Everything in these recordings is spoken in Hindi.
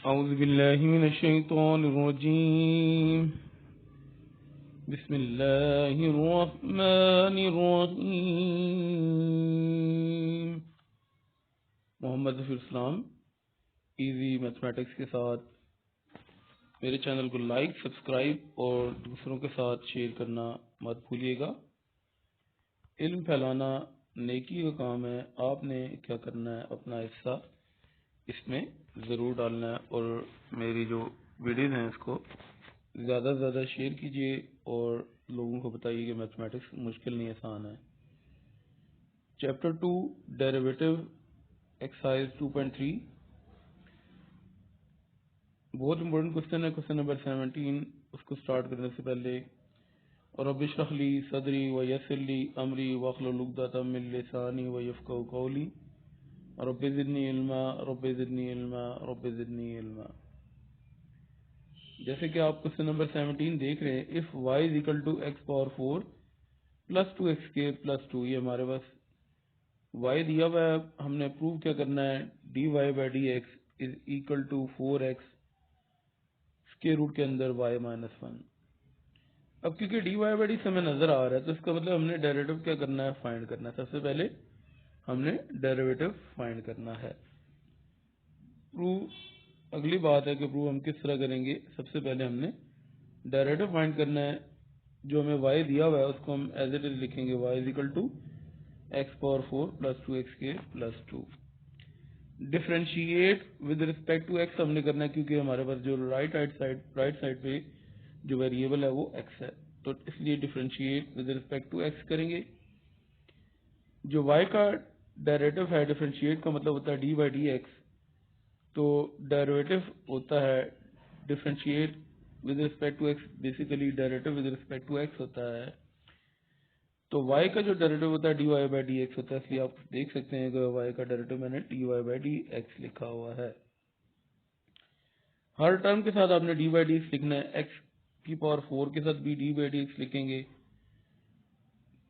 औज़ुबिल्लाहिमिनश्शैतानिर्रजीम बिस्मिल्लाहिर्रहमानिर्रहीम। मोहम्मद ज़फ़र इस्लाम इजी मैथमेटिक्स के साथ मेरे चैनल को लाइक, सब्सक्राइब और दूसरों के साथ शेयर करना मत भूलिएगा। इल्म फैलाना नेकी का काम है। आपने क्या करना है, अपना हिस्सा इसमें ज़रूर डालना है और मेरी जो वीडियोज़ हैं इसको ज़्यादा से ज़्यादा शेयर कीजिए और लोगों को बताइए कि मैथमेटिक्स मुश्किल नहीं, आसान है। चैप्टर 2 डेरिवेटिव एक्सरसाइज 2.3 बहुत इंपॉर्टेंट क्वेश्चन है। Question number 17। उसको स्टार्ट करने से पहले रब्बि इश्रह ली सदरी व यस्सिर ली अमरी वहलुल उक़दतम मिन लिसानी व यफ़क़हू क़ौली रब्बि ज़िदनी इल्मा रब्बि ज़िदनी इल्मा रब्बि ज़िदनी इल्मा। जैसे कि आप क्वेश्चन नंबर 17 देख रहे हैं, if y is equal to x power 4 plus 2x² plus 2, ये हमारे पास y दिया हुआ है। हमने प्रूव क्या करना है, dy by d x is equal to 4x square root के अंदर y माइनस 1। अब क्योंकि dy बाई डी हमें नजर आ रहा है तो इसका मतलब हमने डेरिवेटिव क्या करना है, फाइंड करना है। सबसे पहले हमने डेरिवेटिव फाइंड करना है। प्रूव अगली बात है कि प्रूव हम किस तरह करेंगे। सबसे पहले हमने डेरिवेटिव फाइंड करना है। जो हमें y दिया हुआ है उसको हम एज इट इज लिखेंगे, y is equal to x power 4 plus 2x² plus 2। Differentiate with respect to x हमने करना है क्योंकि हमारे पास जो राइट साइड पे जो वेरिएबल है वो x है, तो इसलिए differentiate with respect to x करेंगे। जो y का डेरिवेटिव है, डिफ्रेंशिएट का मतलब होता है डी बाई डी एक्स, तो डेरिवेटिव होता है differentiate with respect to x, basically derivative with respect to x होता है। तो y का जो डेरिवेटिव होता है dy बाई डी एक्स होता है, इसलिए आप देख सकते हैं कि y का डेरिवेटिव मैंने dy बाई डी एक्स लिखा हुआ है। हर टर्म के साथ आपने डी बाई डी एक्स लिखना है। x की पावर 4 के साथ भी डी बाई डी एक्स लिखेंगे।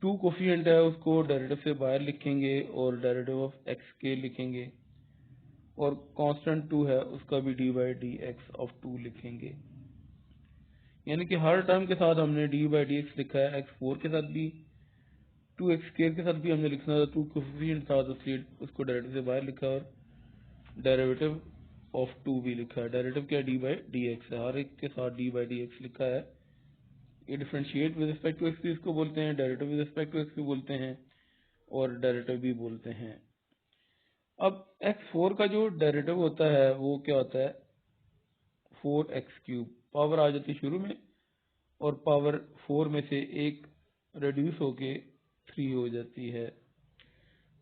2 कोफिशिएंट है उसको डेरिवेटिव से बाहर लिखेंगे और डेरिवेटिव ऑफ x के लिखेंगे, और कांस्टेंट 2 है उसका भी D by d x of 2 लिखेंगे। यानी कि हर टर्म के साथ हमने डी बाई डी एक्स लिखा है। x4 के साथ भी, 2x² के साथ भी हमने लिखना था, 2 कोफिशिएंट था तो इसलिए उसको डेरिवेटिव से बाहर लिखा और डेरिवेटिव ऑफ 2 भी लिखा है। डेरिवेटिव क्या, डी बाई डी एक्स है, हर एक के साथ डी बाई डी एक्स लिखा है। ये differentiate with respect to x भी इसको बोलते हैं, derivative with respect to x भी बोलते हैं और डेरिवेटिव भी बोलते हैं। अब x4 का जो डेरिवेटिव होता है वो क्या होता है, 4x³। पावर आ जाती है शुरू में और पावर 4 में से एक रिड्यूस होके 3 हो जाती है।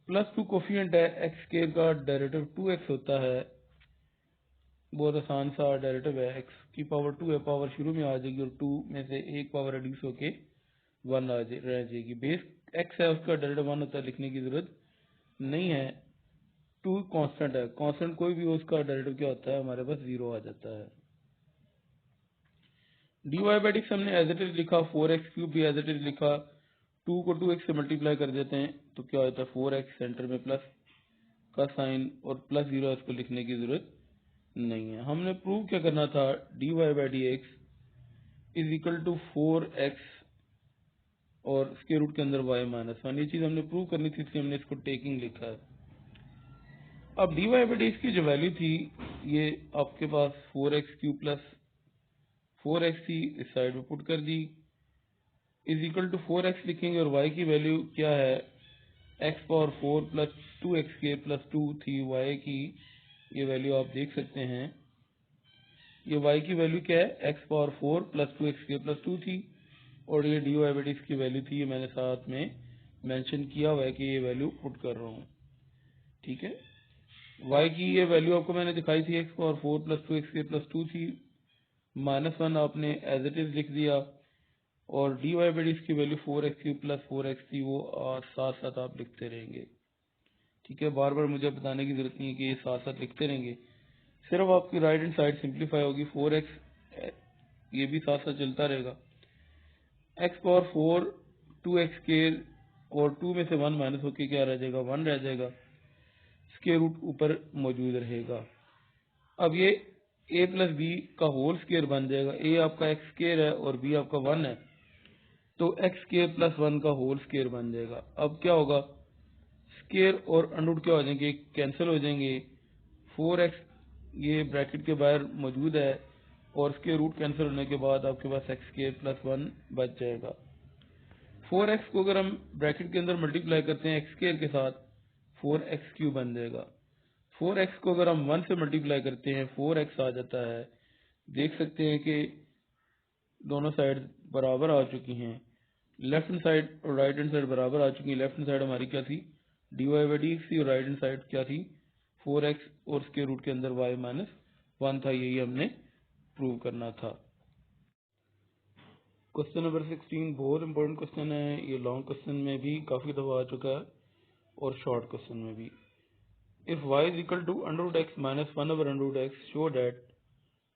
प्लस 2 कोफिशिएंट है, x² का डेरिवेटिव 2x होता है। बहुत आसान सा डेरिवेटिव है। x की पावर 2 है, पावर शुरू में आ जाएगी और 2 में से एक पावर रिड्यूस होके 1 रह जाएगी। बेस x है उसका डेरिवेटिव 1 होता है, लिखने की जरूरत नहीं है। 2 कांस्टेंट है, कांस्टेंट कोई भी हो उसका डेरिवेटिव क्या होता है, हमारे पास 0 आ जाता है। dy बाई डी हमने एज इट इज लिखा, 4x³ भी एज इट इज लिखा। 2 को 2x से मल्टीप्लाई कर देते हैं तो क्या होता है, 4x सेंटर में प्लस का साइन और प्लस 0 इसको लिखने की जरूरत नहीं है। हमने प्रूव क्या करना था, dy by d x is equal to 4x और स्क्वायर रूट के अंदर y माइनस 1। ये चीज हमने प्रूव करनी थी इसलिए हमने इसको टेकिंग लिखा है। अब dy बाई डी एक्स की जो वैल्यू थी, ये आपके पास 4x³ प्लस 4x थी, इस साइड में पुट कर दी, इज इक्वल टू 4x लिखेंगे और y की वैल्यू क्या है, x power 4 plus 2x² plus 2 थी y की। ये वैल्यू आप देख सकते हैं, ये y की वैल्यू क्या है, x power 4 plus 2x² plus 2 थी और ये dy बाई डी एक्स की वैल्यू थी। ये मैंने साथ में मेंशन किया हुआ है कि ये वैल्यू पुट कर रहा हूँ, ठीक है। y की ये वैल्यू आपको मैंने दिखाई थी, x power 4 plus 2x² plus 2 थी, माइनस 1 आपने एज इट इज लिख दिया और dy बाई डी एक्स की वैल्यू 4x³ प्लस 4x थी, वो साथ साथ आप लिखते रहेंगे, ठीक है। बार बार मुझे बताने की जरूरत नहीं है कि ये साथ साथ लिखते रहेंगे, सिर्फ आपकी राइट हैंड साइड सिंप्लीफाई होगी। 4x ये भी साथ साथ चलता रहेगा, x पावर 4 2x² और 2 में से 1 माइनस होके क्या रह जाएगा, 1 रह जाएगा, स्क्वायर रूट ऊपर मौजूद रहेगा। अब ये ए प्लस बी का होल स्क्वायर बन जाएगा। ए आपका एक्स स्क्वायर है और बी आपका 1 है, तो एक्स स्क्वायर प्लस 1 का होल स्क्वायर बन जाएगा। अब क्या होगा, स्क्वायर और अंडर क्या हो जाएंगे, कैंसिल हो जाएंगे। 4x ये ब्रैकेट के बाहर मौजूद है और स्क्वायर रूट कैंसिल होने के बाद आपके पास एक्स स्क्वायर प्लस 1 बच जाएगा। 4x को अगर हम ब्रैकेट के अंदर मल्टीप्लाई करते हैं एक्स स्क्वायर के साथ, 4x क्यूब बन जाएगा। 4x को अगर हम 1 से मल्टीप्लाई करते हैं 4x आ जाता है। देख सकते हैं कि दोनों साइड बराबर आ चुकी हैं, लेफ्ट हैंड साइड और राइट हैंड साइड बराबर आ चुकी है। लेफ्ट हैंड साइड हमारी क्या थी, dy बाई डी एक्स थी, और राइट हैंड साइड क्या थी, 4x और स्क्वायर रूट के अंदर y माइनस 1 था। यही हमने प्रूव करना था। क्वेश्चन नंबर 16 बहुत इंपॉर्टेंट क्वेश्चन है। ये लॉन्ग क्वेश्चन में भी काफी दफा आ चुका है और शॉर्ट क्वेश्चन में भी। If y is equal to under root x minus 1 over under root x, show that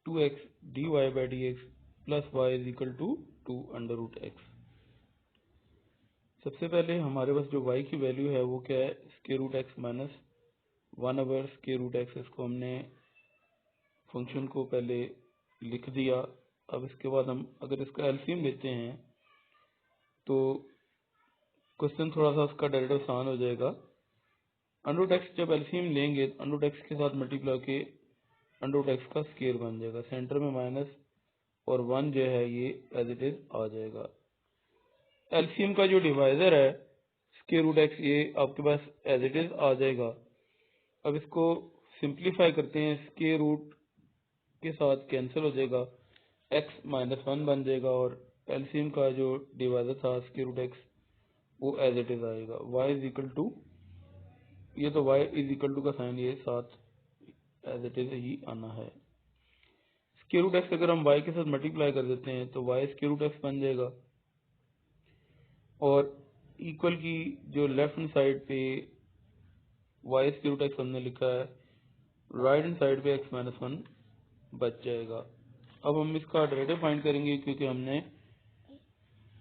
2x dy by d x plus y is equal to 2 under root x. सबसे पहले हमारे पास जो y की वैल्यू है वो क्या है, square root x minus 1 over square root x. इसको हमने फंक्शन को पहले लिख दिया। अब इसके बाद हम अगर इसका एलसीएम लेते हैं तो क्वेश्चन थोड़ा सा उसका डेरिवेटिव आसान हो जाएगा। अंडर रूट एक्स जब एलसीएम लेंगे अंडर रूट एक्स के साथ मल्टीप्लाई के अंडर रूट एक्स का स्क्वायर बन जाएगा। सेंटर में माइनस और 1 जो है ये एज इट इज आ जाएगा। एलसीएम का जो डिवाइजर है स्क्वायर रूट एक्स, ये आपके पास एज इट इज आ जाएगा। अब इसको सिंप्लीफाई करते हैं, स्क्वायर रूट के साथ कैंसिल हो जाएगा, x माइनस 1 बन जाएगा और एलसीएम का जो डिवाइजर था स्क्वायर रूट एक्स वो एज इट इज आएगा। y इज इक्वल टू, ये तो y इज इक्वल टू का साइन ये साथ एज इट इज ही आना है। स्क्वायर रूट एक्स अगर हम y के साथ मल्टीप्लाई कर देते हैं तो y स्क्वायर रूट एक्स बन जाएगा और इक्वल की जो लेफ्ट हैंड साइड पे y स्क्वायर रूट एक्स हमने लिखा है, राइट हैंड साइड पे x माइनस 1 बच जाएगा। अब हम इसका डेरिवेटिव फाइंड करेंगे क्योंकि हमने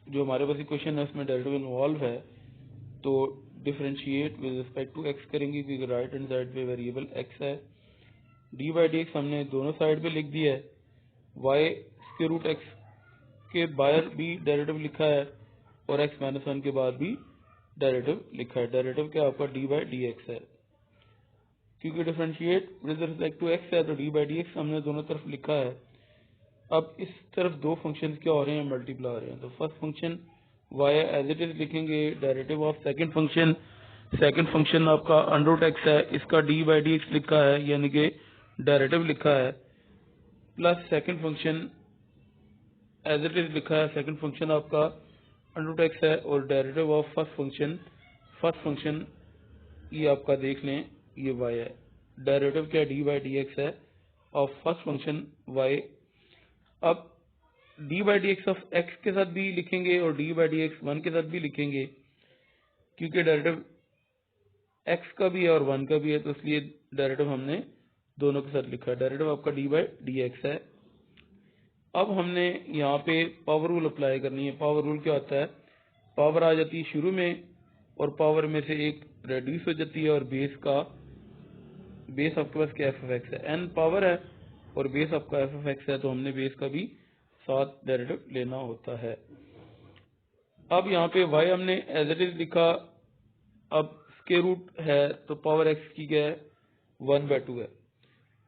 जो हमारे पास इक्वेशन है उसमें डेरिवेटिव इन्वॉल्व है, तो differentiate with respect to x करेंगे क्योंकि राइट हैंड साइड पे वेरिएबल x है। डी बाई डी एक्स हमने दोनों साइड पे लिख दिया है। y स्क्वायर रूट एक्स के बाहर भी डेरिवेटिव लिखा है और x माइनस 1 के बाद भी डेरिवेटिव लिखा है। डेरिवेटिव क्या आपका डी बाई डी एक्स है। क्योंकि differentiate with respect to x है तो डी बाई डी एक्स हमने दोनों तरफ लिखा है। अब इस तरफ दो फंक्शंस क्या हो रहे हैं, मल्टीप्लाई हो रहे हैं। तो first function y as it is लिखेंगे, डेरिवेटिव ऑफ सेकंड फंक्शन आपका अंडर रूट एक्स है, इसका डी बाई डी एक्स लिखा है यानी कि डेरिवेटिव लिखा है, plus second function as it is लिखा है। सेकंड फंक्शन आपका अंडर रूट एक्स है और डेरिवेटिव ऑफ फर्स्ट फंक्शन ये आपका देख लें ये y है। डेरिवेटिव क्या डी बाई डी एक्स है ऑफ फर्स्ट फंक्शन y। अब D by d x of x के साथ भी लिखेंगे और डी बाई डी एक्स 1 के साथ भी लिखेंगे क्योंकि डेरिवेटिव एक्स का भी है और 1 का भी है, तो इसलिए डेरिवेटिव हमने दोनों के साथ लिखा है। डेरिवेटिव आपका डी बाई डी एक्स है। अब हमने यहाँ पे पावर रूल अप्लाई करनी है। पावर रूल क्या होता है, पावर आ जाती है शुरू में और पावर में से एक रेड्यूस हो जाती है और बेस आपके पास क्या एफ ऑफ एक्स है, एन पावर है और बेस आपका एफ ऑफ एक्स है, तो हमने बेस का भी साथ डेरिवेटिव लेना होता है। अब यहाँ पे y हमने एज इट इज लिखा। अब स्क्वायर रूट है तो पावर x की क्या है, 1/2 है।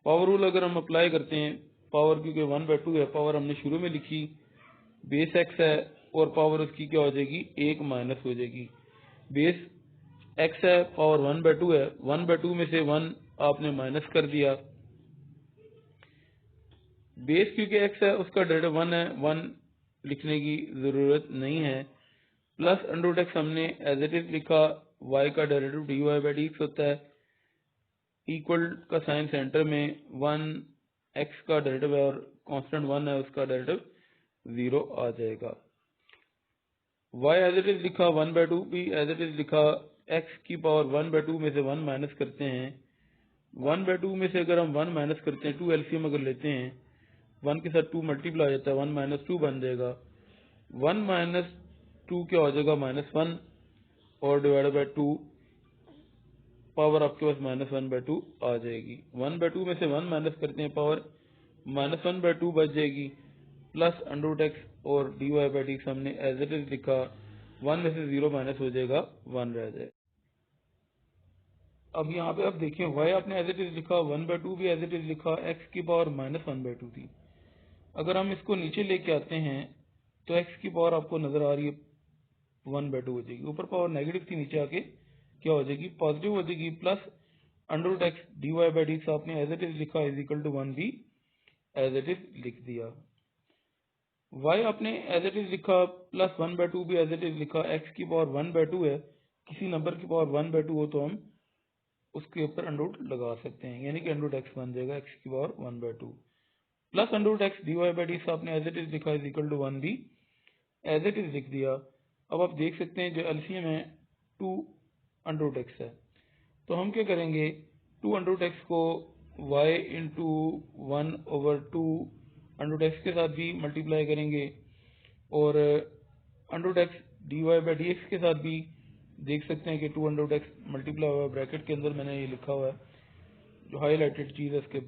पावर रूल अगर हम अप्लाई करते हैं, पावर क्योंकि 1/2 है, पावर हमने शुरू में लिखी, बेस x है और पावर उसकी क्या हो जाएगी, 1 माइनस हो जाएगी। बेस x है, पावर 1/2 है, 1/2 में से 1 आपने माइनस कर दिया। बेस क्योंकि x है उसका डेरिवेटिव 1 है, 1 लिखने की जरूरत नहीं है। प्लस अंडर रूट एक्स हमने एज इट इज लिखा, y का derivative d y by d x होता है, इक्वल का साइन सेंटर में 1 x का डेरिवेटिव है और कांस्टेंट 1 है, उसका डेरिवेटिव 0 आ जाएगा। y एज इट इज लिखा, 1/2 भी एज इट इज लिखा। x की पावर 1/2 में से 1 माइनस करते हैं, 1/2 में से अगर हम 1 माइनस करते हैं, 2 एलसीएम अगर लेते हैं, 1 के साथ 2 मल्टीप्लाई हो जाता है, 1 माइनस 2 बन जाएगा। 1 माइनस 2 क्या हो जाएगा, -1 और डिवाइडेड बाय 2, पावर आपके पास -1/2 आ जाएगी। 1/2 में से 1 माइनस करते हैं, पावर -1/2 बच जाएगी, प्लस √x और dy/dx हमने एज इट इज लिखा, 1 में से 0 माइनस हो जाएगा, 1 रह जाएगा। अब यहाँ पे आप देखें y आपने एज इट इज लिखा, 1/2 भी एज इट इज लिखा, x की पावर -1/2 थी। अगर हम इसको नीचे लेके आते हैं तो x की पावर आपको नजर आ रही है 1/2 हो जाएगी, ऊपर पावर नेगेटिव थी, नीचे आके क्या हो जाएगी, पॉजिटिव हो जाएगी, प्लस √x dy/dx आपने एज इट इज लिखा इज इक्वल टू 1 भी एज इट इज लिख दिया। y आपने एज इट इज लिखा, प्लस 1/2 भी एज इट इज लिखा, x की पावर 1/2 है, किसी नंबर की पावर 1/2 हो तो हम उसके ऊपर अंडर लगा सकते हैं, यानी कि √x बन जाएगा x की पावर 1/2, प्लस √x dy/dx आपने एज इट इज लिखा इज इक्वल टू 1 भी एज इट इज लिख दिया। अब आप देख सकते हैं जो एलसीएम है 2 √x है, तो हम क्या करेंगे, 2 √x को y इंटू 1/2 √x के साथ भी मल्टीप्लाई करेंगे, और √x dy/dx के साथ भी देख सकते हैं कि 2 √x मल्टीप्लाई हुआ है, ब्रैकेट के अंदर मैंने ये लिखा हुआ है, जो हाईलाइटेड चीज है इसके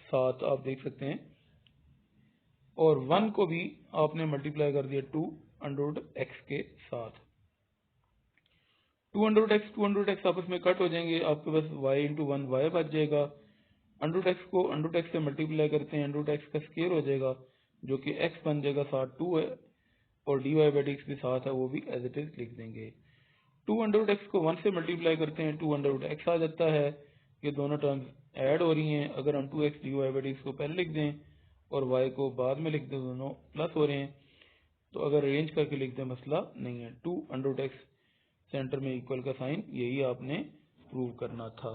साथ आप देख सकते हैं, और 1 को भी आपने मल्टीप्लाई कर दिया 2 √x के साथ। 2 √x आपस में कट हो जाएंगे, आपके पास y इंटू 1 y बच जाएगा, √x को √x से मल्टीप्लाई करते हैं, √x का स्क्वायर हो जाएगा जो कि x बन जाएगा, साथ 2 है, और dy/dx भी साथ है, वो भी एज इट इज लिख देंगे। 2 √x को 1 से मल्टीप्लाई करते हैं, 2 √x आ जाता है, ये दोनों टर्म्स ऐड हो रही हैं। अगर हम 2x dy/dx को पहले लिख दें और y को बाद में लिख दें, दोनों प्लस हो रहे हैं, तो अगर अरेंज करके लिख दें मसला नहीं है। 2 √x सेंटर में इक्वल का साइन, यही आपने प्रूव करना था।